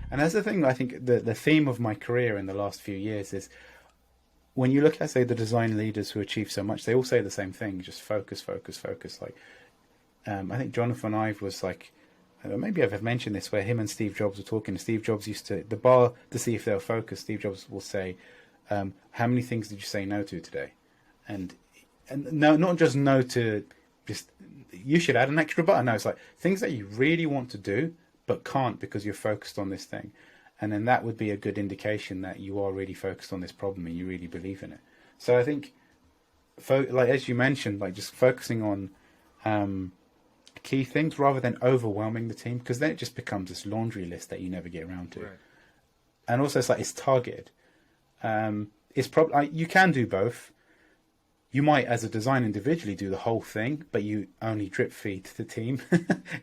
And that's the thing. I think the theme of my career in the last few years is when you look at, say, the design leaders who achieve so much, they all say the same thing: just focus, focus, focus. Like, I think Jonathan Ive was like, maybe I've mentioned this, where him and Steve Jobs were talking. Steve Jobs used to, the bar to see if they were focused, Steve Jobs will say, how many things did you say no to today? And no, not just no to just, you should add an extra button. No, it's like things that you really want to do, but can't because you're focused on this thing. And then that would be a good indication that you are really focused on this problem and you really believe in it. So I think, like as you mentioned, like just focusing on key things rather than overwhelming the team, because then it just becomes this laundry list that you never get around to. Right. And also it's like it's targeted. It's probably, you can do both. You might, as a design individually, do the whole thing, but you only drip feed the team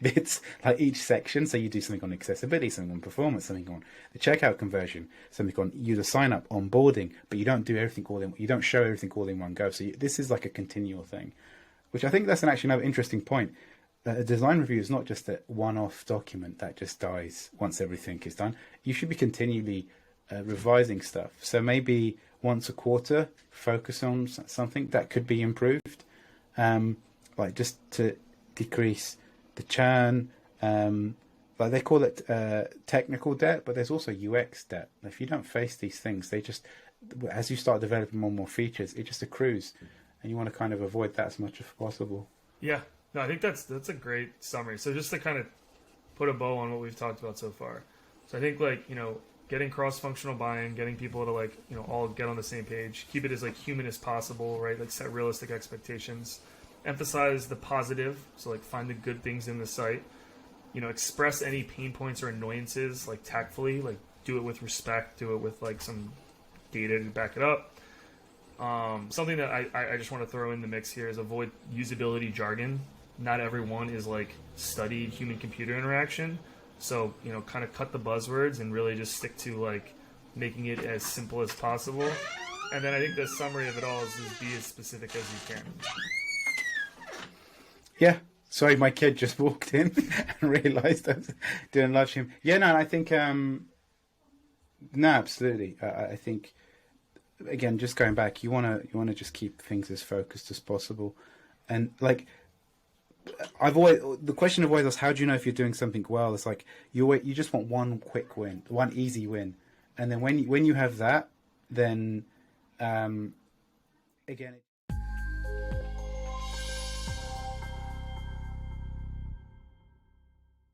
bits, like each section. So you do something on accessibility, something on performance, something on the checkout conversion, something on user sign up, onboarding, but you don't do everything all in. You don't show everything all in one go. So this is like a continual thing, which I think that's actually another interesting point. A design review is not just a one-off document that just dies once everything is done. You should be continually revising stuff. So maybe once a quarter, focus on something that could be improved, like just to decrease the churn. Like they call it technical debt, but there's also UX debt. If you don't face these things, they just, as you start developing more and more features, it just accrues, and you want to kind of avoid that as much as possible. Yeah, no, I think that's a great summary. So just to kind of put a bow on what we've talked about so far. So I think, like, getting cross-functional buy-in, getting people to, like, all get on the same page, keep it as, like, human as possible, right? Like, set realistic expectations, emphasize the positive, so, like, find the good things in the site, express any pain points or annoyances, like, tactfully, like, do it with respect, do it with, like, some data to back it up. Something that I just want to throw in the mix here is avoid usability jargon. Not everyone is, like, studied human-computer interaction. So, kind of cut the buzzwords and really just stick to, like, making it as simple as possible. And then I think the summary of it all is be as specific as you can. Yeah. Sorry, my kid just walked in and realised I was doing live stream. Yeah, no, I think, no, absolutely. I think, again, just going back, you wanna just keep things as focused as possible. And, like, the question of always was, how do you know if you're doing something well? It's like you just want one quick win, one easy win, and then when you have that, then again.